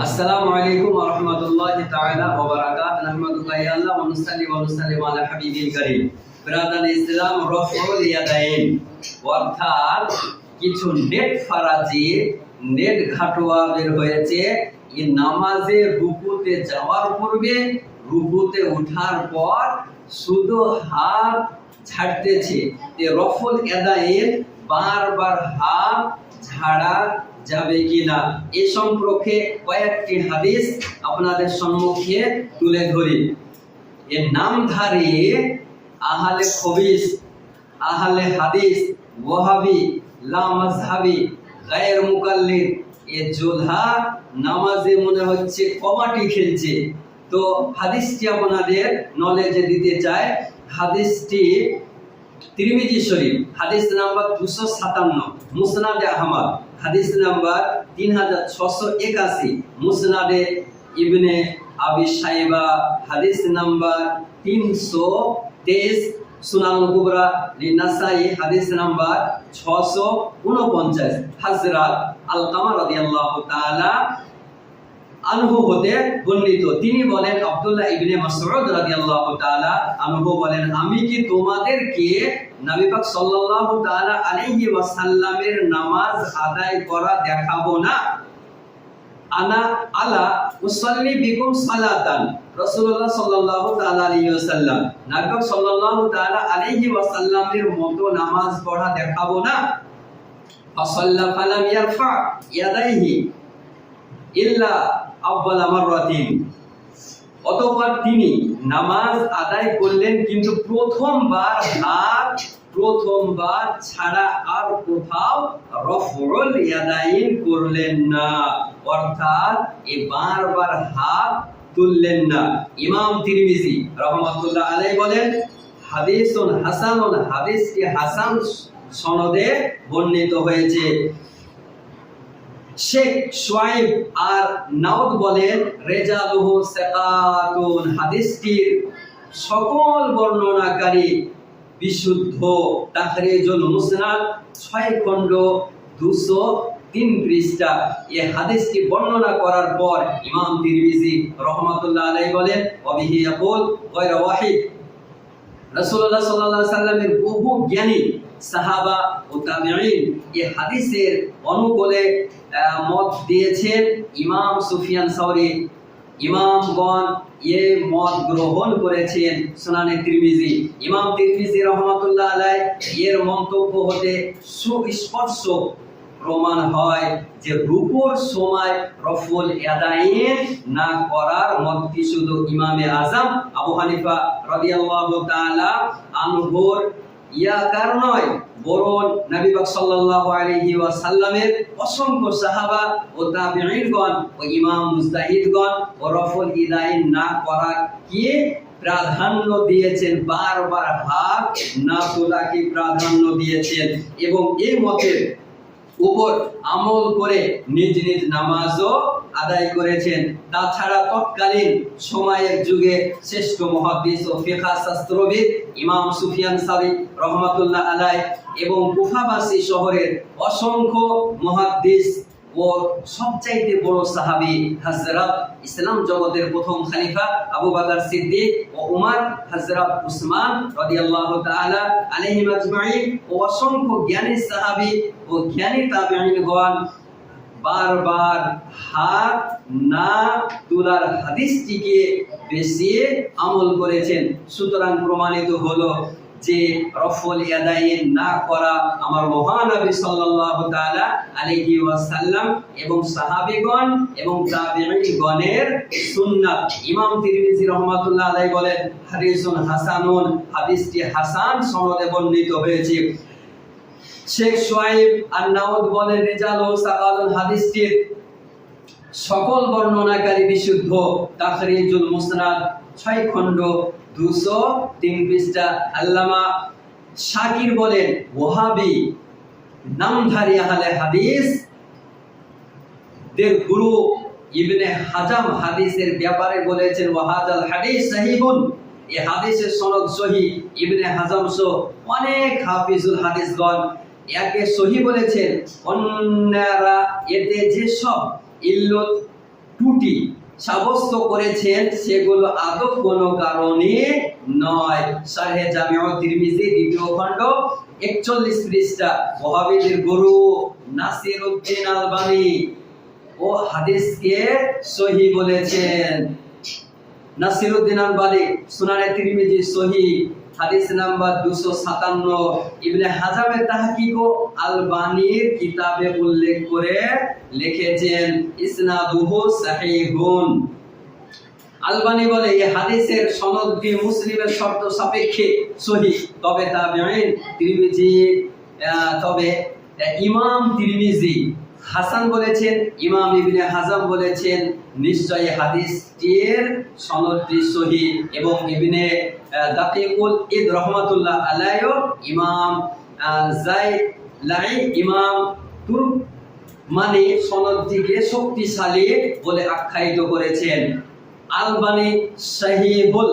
আসসালামু আলাইকুম ওয়া রাহমাতুল্লাহি তাআলা ওয়া বারাকাতুহু। নাহমাদুল্লাহি ওয়া নুসাল্লি আলা হাবিবিল কারীম। ব্রাদার ইসলাম, রফউল ইয়াদাইন অর্থাৎ কিছু নেট ফারাজি, নেট ঘাটোয়া বের হয়েছে। এই নামাজে রুকুতে যাওয়ার পূর্বে, রুকুতে ওঠার পর শুধু হাত ছাড়তেছে। রফউল ইয়াদাইন বারবার হাত ঝাড়া যাবে কিনা এ সম্পর্কে কয়েকটি হাদিস আপনাদের সম্মুখে তুলে ধরি। এর নামধারী আহলে খবিস, আহলে হাদিস, ওয়াহাবি, লা মাযহাবি, গায়র মুকাল্লিদ এ যোদ্ধা নামাজে মনে হচ্ছে কবাডি খেলছে। তো হাদিসটি আপনাদের নলেজে দিতে চাই। হাদিসটি তিরমিজি শরীফ, হাদিস নাম্বার 257, মুসনাদে আহমদ হাদিস নাম্বার 3681, মুসনাদে ইবনে আবি শাইবা হাদিস নাম্বার 323, সুনানুল কুবরা লিনাসাই হাদিস নাম্বার 649। হযরত আলকামা রাদিয়াল্লাহু তাআলা আনহু হতে বর্ণিত, তিনি বলেন, আব্দুল্লাহ ইবনে মাসউদ রাদিয়াল্লাহু তাআলা আনহু বলেন, আমি কি তোমাদেরকে নবী পাক সাল্লাল্লাহু তাআলা আলাইহি ওয়াসাল্লামের নামাজ আদায় করা দেখাবো না? আনা আলা উসাল্লি বিকুম সালাতান, রাসূলুল্লাহ সাল্লাল্লাহু তাআলা আলাইহি ওয়াসাল্লাম নবী পাক সাল্লাল্লাহু তাআলা আলাইহি ওয়াসাল্লামের মতো নামাজ পড়া দেখাবো না? ফাসাল্লা ফালাম ইয়ারফা ইয়াদাইহি ইল্লা আব্বালা মাররাতিন, অতঃপর তিনি নামাজ আদায় করলেন কিন্তু প্রথমবার ছাড়া আর কোথাও রফউল ইয়াদাইন করলেন না, অর্থাৎ বারবার হাত তুললেন না। ইমাম তিরমিজি রাহমাতুল্লাহ আলাইহি বলেন, হাদিসুন হাসানুন, হাদিসটি হাসান সনদে বর্ণিত হয়েছে। শেখ শুআইব আর নাউদ বলেন, রিজালুহু সিকাতুন, হাদিসটির সকল বর্ণনাকারী বিশুদ্ধ। তাখরিজুল মুসনাদ 6 খণ্ড 203 পৃষ্ঠা। এই হাদিসটি বর্ণনা করার পর ইমাম তিরমিজি রাহমাতুল্লাহ আলাইহি বলেন, ওয়াবিহি ইয়াকুল গায়রা ওয়াহিদ, রাসূলুল্লাহ সাল্লাল্লাহু আলাইহি সাল্লামের বহু জ্ঞানী সাহাবা ও তাবেঈন এই হাদিসের অনুকূলে মত দিয়েছেন। ইমাম সুফিয়ান সাওরী, ইমামগণ এ মত গ্রহণ করেছেন। সুনানে তিরমিজি, ইমাম তিরমিজি রাহমাতুল্লাহ আলাইহি এর মন্তব্য হতে সুস্পষ্ট প্রমাণ হয় যে রুকুর সময় রফউল ইয়াদাইন না করার মতটি শুধু ইমামে আযম আবু হানিফা রাদিয়াল্লাহু তাআলা আনহুর ইয়াকার নয়, বরং নবী পাক সাল্লাল্লাহু আলাইহি ওয়াসাল্লামের অসংখ্য সাহাবা ও তাবেঈনগণ ও ইমাম মুজতাহিদগণ ও রফউল ইয়াদাইন না করাকে প্রাধান্য দিয়েছেন, বারবার হাত না তোলাকে প্রাধান্য দিয়েছেন এবং এই মতের উপর আমল করে নিজ নিজ নামাজও আদায় করেছেন। তাছাড়া তৎকালীন সময়ের যুগে শ্রেষ্ঠ মুহাদ্দিস ও ফিকহ শাস্ত্রবিদ ইমাম সুফিয়ান সাওরী রাহমাতুল্লাহ আলাইহি এবং কুফাবাসী শহরের অসংখ্য মুহাদ্দিস ও সবচাইতে বড় সাহাবী হযরত ইসলাম জগতের প্রথম খলিফা আবু বকর সিদ্দিক ও উমর, হযরত উসমান রাদিয়াল্লাহু তাআলা আলাইহিম আজমাইন ও অসংখ্য জ্ঞানী সাহাবী ও জ্ঞানী তাবেঈনগণ বারবার হাত না তোলার হাদিসটিকে বেশি আমল করেছেন। সুতরাং প্রমাণিত হলো যে রফউল ইয়াদাইন না করা আমার মহানবী সাল্লাল্লাহু তাআলা আলাইহি ওয়াসাল্লাম এবং সাহাবীগণ এবং তাবেঈনগণের সুন্নাত। ইমাম তিরমিজি রাহমাতুল্লাহ আলাইহি বলেন, হাদিসুন হাসানুন, হাদিসটি হাসান সনদে বর্ণিত হয়েছে। শেখ শুআইব আর নাউদ বলেন, রিজালুহু সিকাতুন, হাদিসটির সকল বর্ণনাকারী বিশুদ্ধ। তাখরিজুল মুসনাদ 6 খণ্ড 203 পৃষ্ঠা। আল্লামা শাকির বলেন, ওয়াহাবি নামধারী আহলে হাদিস দের গুরু ইবনে হাজাম হাদিসের ব্যাপারে বলেছেন, ওয়াহাদাল হাদিস সহিহুন, এই হাদিসের সনদ সহিহ। ইবনে হাজাম সহ অনেক হাফিজুল হাদিসগণ একে সহিহ বলেছেন। অন্যরা এতে যেসব ইল্লত ত্রুটি সাব্যস্ত করেছেন সেগুলো আদৌ কোনো কারণে নয়। শারহে জামিউ তিরমিজি দ্বিতীয় খণ্ড 41 পৃষ্ঠা। ওয়াহাবীদের গুরু নাসিরউদ্দিন আলবানী ও হাদিসকে সহিহ বলেছেন। নাসিরউদ্দিন আলবানী সুনানে তিরমিজি সহিহ হাদিস নাম্বার 257। ইবনে হাজামের তাহকিক ও আলবানীর কিতাবে উল্লেখ করে লিখেছেন ইসনাদুহু সাহিহুন। আলবানী বলে এই হাদিসের সনদটি মুসলিমের শর্ত সাপেক্ষে সহিহ। তবে তাবেঈন তিরমিজি তবে ইমাম তিরমিজি হাসান বলেছেন, ইমাম ইবনে হাজাম বলেছেন নিশ্চয়ই হাদিসটির সনদটি সহিহ এবং ইবনে দাকিকুল ইদ রাহমাতুল্লাহ আলাইহি ইমাম জাইলাই ইমাম তুরমানি সনদটিকে শক্তিশালী বলে আখ্যায়িত করেছেন। আলবানী সহিহুল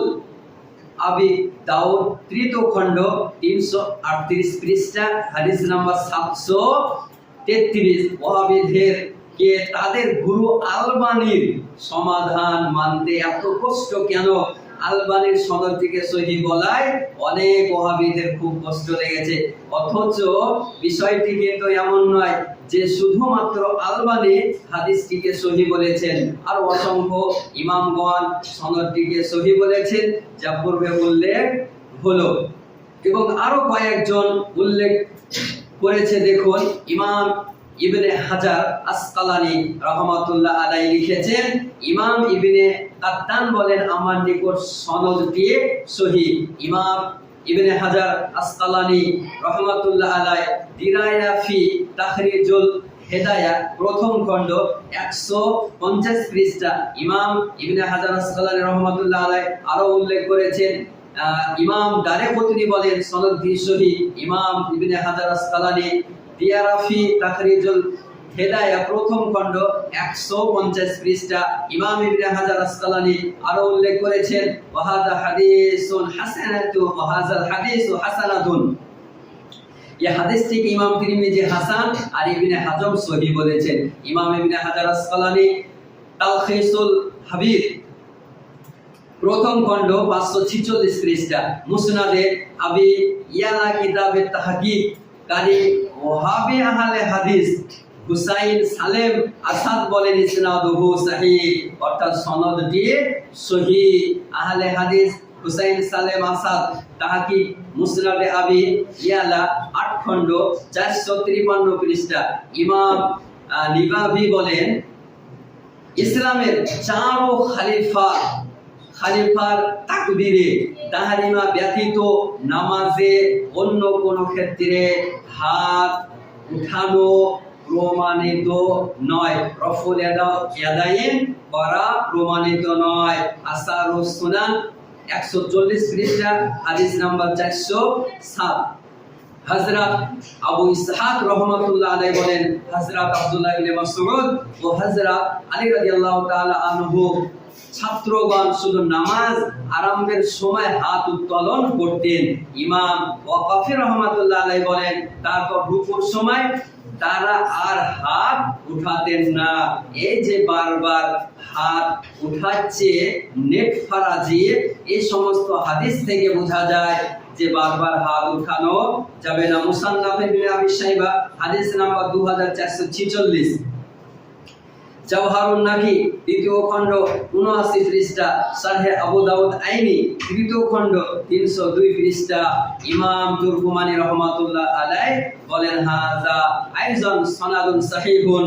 আবি দাউদ তৃতীয় খণ্ড 338 পৃষ্ঠা হাদিস নাম্বার 733। ওয়াহাবীদের কে তাদের গুরু আলবানীর সমাধান মানতে এত কষ্ট কেন? আলবানীর সনদটিকে সহিহ বলায় অনেক ওয়াহাবীদের খুব কষ্ট লেগেছে। অথচ বিষয়টি কিন্তু এমন নয় যে শুধুমাত্র আলবানী হাদিসটিকে সহিহ বলেছেন, আর অসংখ্য ইমামগণ সনদটিকে সহিহ বলেছেন যা পূর্বে উল্লেখ হলো। এবং আরো কয়েকজন উল্লেখ করেছে। দেখুন, ইমাম ইবনে হাজার আসকালানী রাহমাতুল্লাহ আলাইহি লিখেছেন, ইমাম ইবনে কাত্তান বলেন আমার নিকট সনদটি সহিহ। ইমাম ইবনে হাজার আসকালানী রাহমাতুল্লাহ আলাইহি দিরায়া ফি তাখরিজুল হেদায়া প্রথম খণ্ড 150 পৃষ্ঠা। ইমাম ইবনে হাজার আসকালানী রাহমাতুল্লাহ আলাইহি আরো উল্লেখ করেছেন, ইমাম দারকুতনি বলেন সনদটি সহিহ। ইমাম ইবনে হাজার আসকালানী দিয়ারাফি তাখরিজুল হেদায়া প্রথম খণ্ড 150 পৃষ্ঠা। ইমাম ইবনে হাজার আসকালানী আরো উল্লেখ করেছেন ওয়াহাদা হাদিসুন হাসানাতু ওয়া হাযাল হাদিসু হাসানাতুন। এই হাদিসটিকে ইমাম তিরমিজি হাসান আর ইবনে হাজাম সহিহ বলেছেন। ইমাম ইবনে হাজার আসকালানী তালখিসুল হাবির প্রথম খণ্ড 546 পৃষ্ঠা। মুসনাদে আবি ইয়ালা কিতাবে তাহকিক কারি ওয়াহাবী আহলে হাদিস হুসাইন সালেম আসাদ বলেন ইসনাদুহু সহিহ, অর্থাৎ সনদটি সহিহ। আহলে হাদিস হুসাইন সালেম আসাদ তাহকিক মুসনাদে আবি ইয়ালা 8 খণ্ড 453 পৃষ্ঠা। ইমাম নিবাভি বলেন ইসলামের 4 খলিফার তাকবীরে তাহরিমা ব্যতীত নামাজে অন্য কোন ক্ষেত্রে হাত উঠানো প্রমাণিত নয়। রফুল ইয়াদাইন করা প্রমাণিত নয়। আসারুস সুনান 140 পৃষ্ঠা হাদিস নাম্বার 407। হযরত আবু ইসহাক রাহমাতুল্লাহ আলাইহি বলেন হযরত আব্দুল্লাহ ইবনে মাসউদ ও হযরত আলী রাদিয়াল্লাহু তাআলা আনহু ছাত্রগণ শুধু নামাজ আরম্ভের সময় হাত উত্তোলন করতেন। ইমাম ওয়াকাফি রাহমাতুল্লাহ আলাইহি বলেন তারপর রুকুর সময় তারা আর হাত উঠাতেন না। এই যে বারবার হাত উঠাচ্ছে নেট ফারাজি, এই সমস্ত হাদিস থেকে বোঝা যায় যে বারবার হাত উঠানো যাবে না। মুসান্নাফ ইবনে আবি শাইবা হাদিস নাম্বার 2446। জাওহারুন নাকি দ্বিতীয় খণ্ড 79 পৃষ্ঠা। শারহে আবু দাউদ আইনি তৃতীয় খণ্ড 302 পৃষ্ঠা। ইমাম তুরকুমানি রাহমাতুল্লাহ আলাইহি বলেন হাযা আইজান সনাদুন সাহিহুন,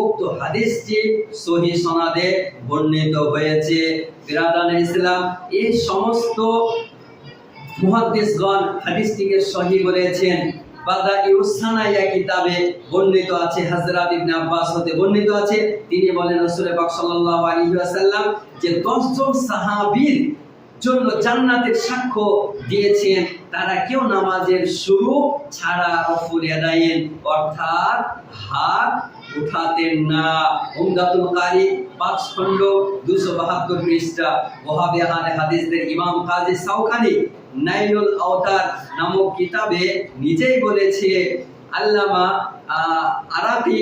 উক্ত হাদিসটি সহিহ সনদে বর্ণিত হয়েছে। বিরাদানে ইসলাম, এই সমস্ত মুহাদ্দিসগণ হাদিসটিকে সহিহ বলেছেন। বাদাইউস সানাইয়া কিতাবে বর্ণিত আছে, হযরত ইবনে আব্বাস হতে বর্ণিত আছে, তিনি বলেন রাসূল পাক সাল্লাল্লাহু আলাইহি ওয়াসাল্লাম যে 10 জন সাহাবীর জন্য জান্নাতের সাক্ষ্য দিয়েছেন, তারা কেউ নামাজের শুরু ছাড়া রফুল ইয়াদাইন অর্থাৎ হাত উঠাতেন না। উমদাতুল কারি 5 খণ্ড 272 পৃষ্ঠা। ওয়াহাবী আহলে হাদিসদের ইমাম কাজী সাওখানি নাইলুল আওতার নামক কিতাবে নিজেই বলেছে, আল্লামা আরাকি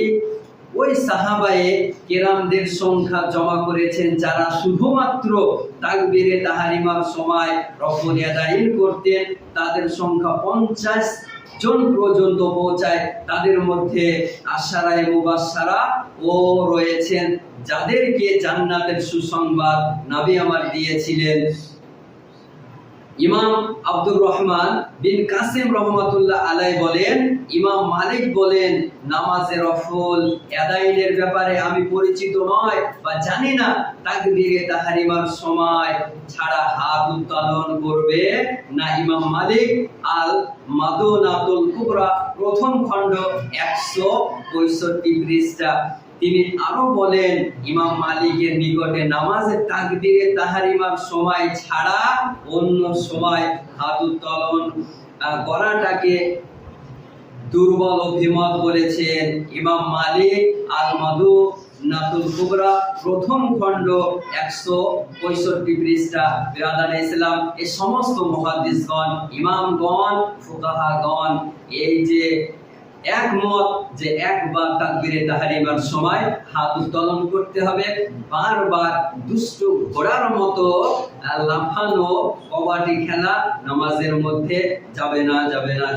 ওই সাহাবায়ে কেরামদের সংখ্যা জমা করেছেন যারা শুধুমাত্র তাকবীরে তাহরিমার সময় রফুল ইয়াদাইন করতেন, তাদের সংখ্যা 50 জন পর্যন্ত পৌঁছায়। তাদের মধ্যে আশারায়ে মুবাশশারা ও রয়েছেন যাদেরকে জান্নাতের সুসংবাদ নবী আমার দিয়েছিলেন। ইমাম আব্দুর রহমান বিন কাসিম রহমাতুল্লাহ আলাই বলেন, ইমাম মালিক বলেন, নামাজে রফুল আদায়ের ব্যাপারে আমি পরিচিত নয় বা জানি না তাকবীরে তাহরিমার সময় ছাড়া হাত উত্তোলন করবে না। ইমাম মালিক আল মাদুনাতুল কুবরা প্রথম খণ্ড 165 পৃষ্ঠা। তিনি আরো বলেন, ইমাম মালিকের নিকটে নামাজে তাকবীরে তাহরিমার সময় ছাড়া অন্য সময় হাত উত্তোলন করাটাকে দুর্বল অভিমত বলেছেন। ইমাম মালিক আল মাদুনাতুল কুবরা প্রথম খণ্ড 165 পৃষ্ঠা। বিরাদারে ইসলাম, এই সমস্ত মুহাদ্দিসগণ, ইমামগণ, ফুকাহাগণ এই যে একমত যে একবার তাকবীরে তাহরিমার সময় হাত উত্তোলন করতে হবে। বারবার দুষ্ট ঘোড়ার মতো লাফানো, কবাডি খেলা নামাজের মধ্যে যাবে না।